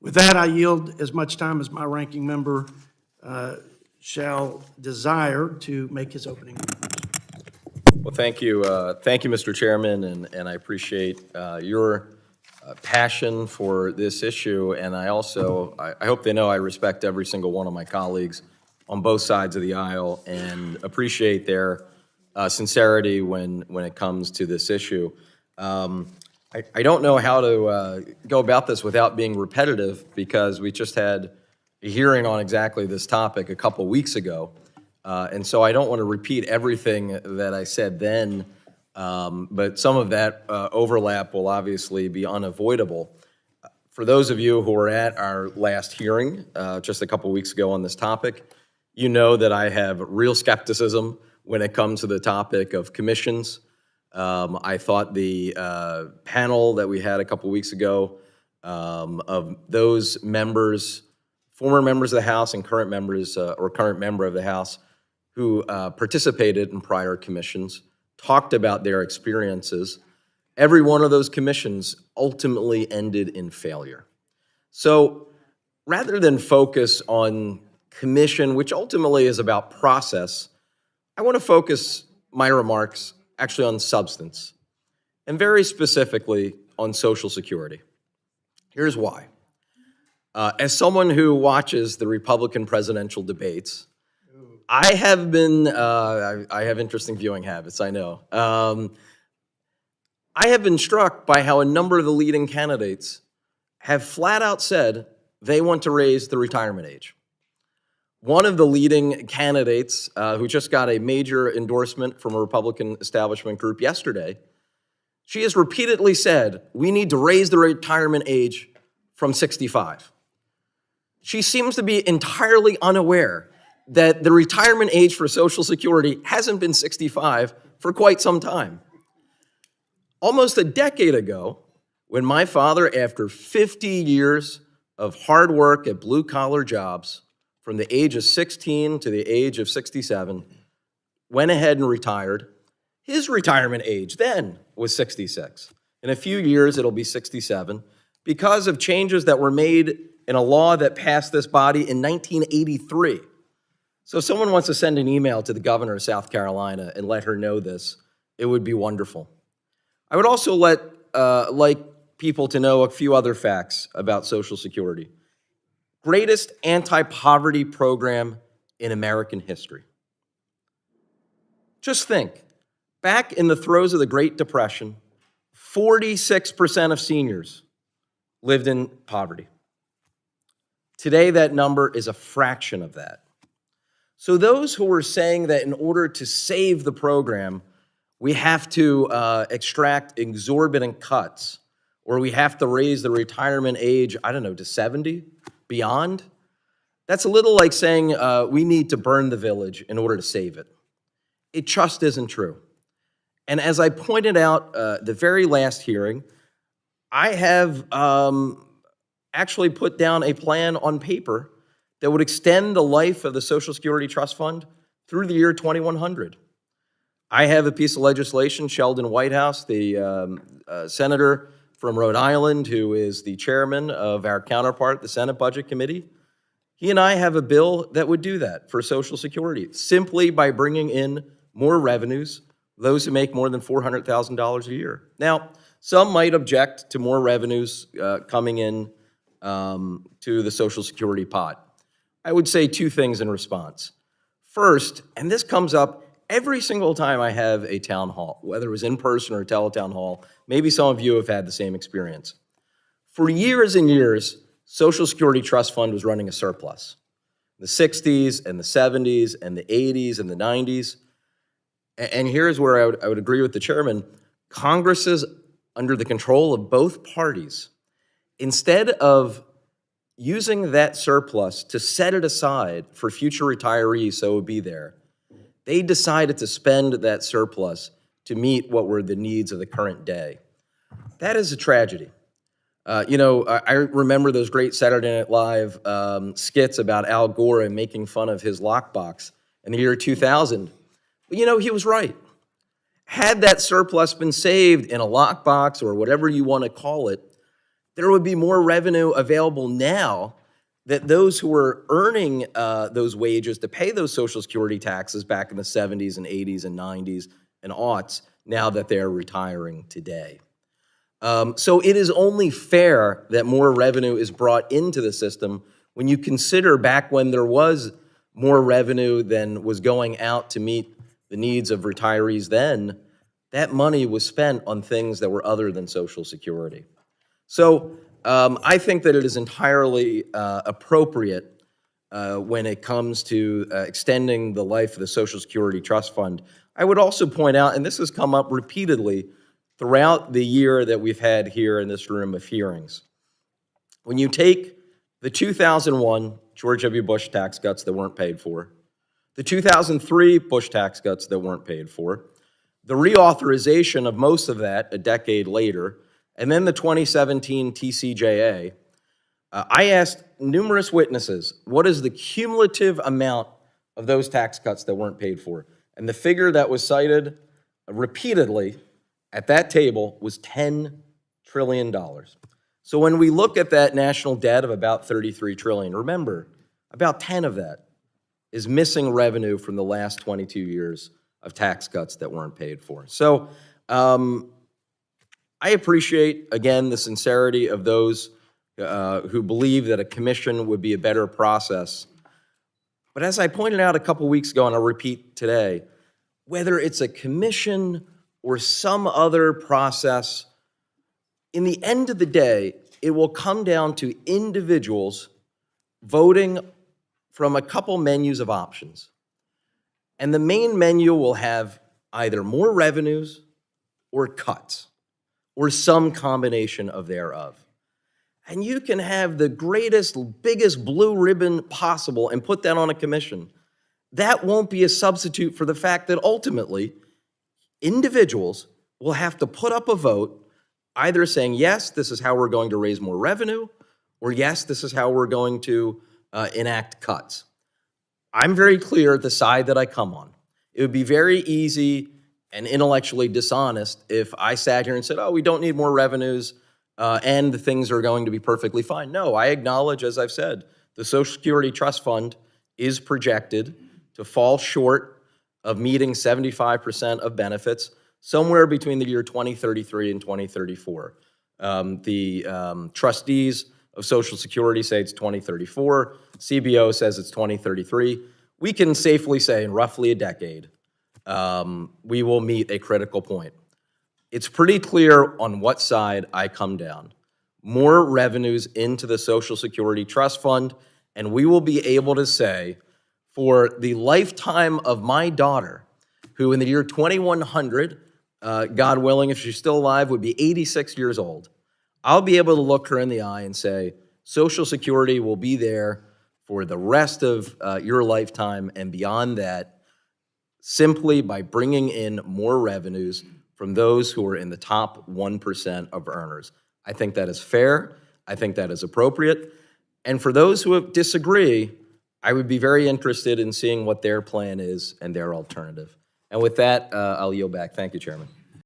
With that, I yield as much time as my ranking member shall desire to make his opening remarks. Well, thank you, Mr. Chairman, and I appreciate your passion for this issue, and I also, I hope they know I respect every single one of my colleagues on both sides of the aisle and appreciate their sincerity when it comes to this issue. I don't know how to go about this without being repetitive, because we just had a hearing on exactly this topic a couple weeks ago. And so I don't want to repeat everything that I said then, but some of that overlap will obviously be unavoidable. For those of you who were at our last hearing just a couple weeks ago on this topic, you know that I have real skepticism when it comes to the topic of commissions. I thought the panel that we had a couple weeks ago of those members, former members of the House and current members or current member of the House who participated in prior commissions, talked about their experiences. Every one of those commissions ultimately ended in failure. So rather than focus on commission, which ultimately is about process, I want to focus my remarks actually on substance, and very specifically on Social Security. Here's why. As someone who watches the Republican presidential debates, I have been, I have interesting viewing habits, I know. I have been struck by how a number of the leading candidates have flat out said they want to raise the retirement age. One of the leading candidates who just got a major endorsement from a Republican establishment group yesterday, she has repeatedly said, we need to raise the retirement age from 65. She seems to be entirely unaware that the retirement age for Social Security hasn't been 65 for quite some time. Almost a decade ago, when my father, after 50 years of hard work at blue-collar jobs, from the age of 16 to the age of 67, went ahead and retired, his retirement age then was 66. In a few years, it'll be 67, because of changes that were made in a law that passed this body in 1983. So if someone wants to send an email to the governor of South Carolina and let her know this, it would be wonderful. I would also like people to know a few other facts about Social Security. Greatest anti-poverty program in American history. Just think, back in the throes of the Great Depression, 46% of seniors lived in poverty. Today, that number is a fraction of that. So those who are saying that in order to save the program, we have to extract exorbitant cuts, or we have to raise the retirement age, I don't know, to 70, beyond, that's a little like saying we need to burn the village in order to save it. It just isn't true. And as I pointed out the very last hearing, I have actually put down a plan on paper that would extend the life of the Social Security Trust Fund through the year 2100. I have a piece of legislation, Sheldon Whitehouse, the senator from Rhode Island, who is the chairman of our counterpart, the Senate Budget Committee. He and I have a bill that would do that for Social Security, simply by bringing in more revenues, those who make more than $400,000 a year. Now, some might object to more revenues coming in to the Social Security pot. I would say two things in response. First, and this comes up every single time I have a town hall, whether it was in person or a teletown hall, maybe some of you have had the same experience. For years and years, Social Security Trust Fund was running a surplus. The 60s and the 70s and the 80s and the 90s. And here's where I would agree with the chairman. Congresses, under the control of both parties, instead of using that surplus to set it aside for future retirees so it would be there, they decided to spend that surplus to meet what were the needs of the current day. That is a tragedy. I remember those great Saturday Night Live skits about Al Gore and making fun of his lockbox in the year 2000. But he was right. Had that surplus been saved in a lockbox or whatever you want to call it, there would be more revenue available now that those who were earning those wages to pay those Social Security taxes back in the 70s and 80s and 90s and aughts, now that they're retiring today. So it is only fair that more revenue is brought into the system when you consider back when there was more revenue than was going out to meet the needs of retirees then, that money was spent on things that were other than Social Security. So I think that it is entirely appropriate when it comes to extending the life of the Social Security Trust Fund. I would also point out, and this has come up repeatedly throughout the year that we've had here in this room of hearings, when you take the 2001 George W. Bush tax cuts that weren't paid for, the 2003 Bush tax cuts that weren't paid for, the reauthorization of most of that a decade later, and then the 2017 TCJA, I asked numerous witnesses, what is the cumulative amount of those tax cuts that weren't paid for? And the figure that was cited repeatedly at that table was $10 trillion. So when we look at that national debt of about $33 trillion, remember, about 10 of that is missing revenue from the last 22 years of tax cuts that weren't paid for. So I appreciate, again, the sincerity of those who believe that a commission would be a better process. But as I pointed out a couple weeks ago, and I'll repeat today, whether it's a commission or some other process, in the end of the day, it will come down to individuals voting from a couple menus of options. And the main menu will have either more revenues or cuts, or some combination of thereof. And you can have the greatest, biggest blue ribbon possible and put that on a commission. That won't be a substitute for the fact that ultimately, individuals will have to put up a vote either saying, yes, this is how we're going to raise more revenue, or yes, this is how we're going to enact cuts. I'm very clear the side that I come on. It would be very easy and intellectually dishonest if I sat here and said, oh, we don't need more revenues and the things are going to be perfectly fine. No, I acknowledge, as I've said, the Social Security Trust Fund is projected to fall short of meeting 75% of benefits somewhere between the year 2033 and 2034. The trustees of Social Security say it's 2034. CBO says it's 2033. We can safely say in roughly a decade, we will meet a critical point. It's pretty clear on what side I come down. More revenues into the Social Security Trust Fund, and we will be able to say, for the lifetime of my daughter, who in the year 2100, God willing, if she's still alive, would be 86 years old, I'll be able to look her in the eye and say, Social Security will be there for the rest of your lifetime and beyond that, simply by bringing in more revenues from those who are in the top 1% of earners. I think that is fair. I think that is appropriate. And for those who disagree, I would be very interested in seeing what their plan is and their alternative. And with that, I'll yield back. Thank you, Chairman.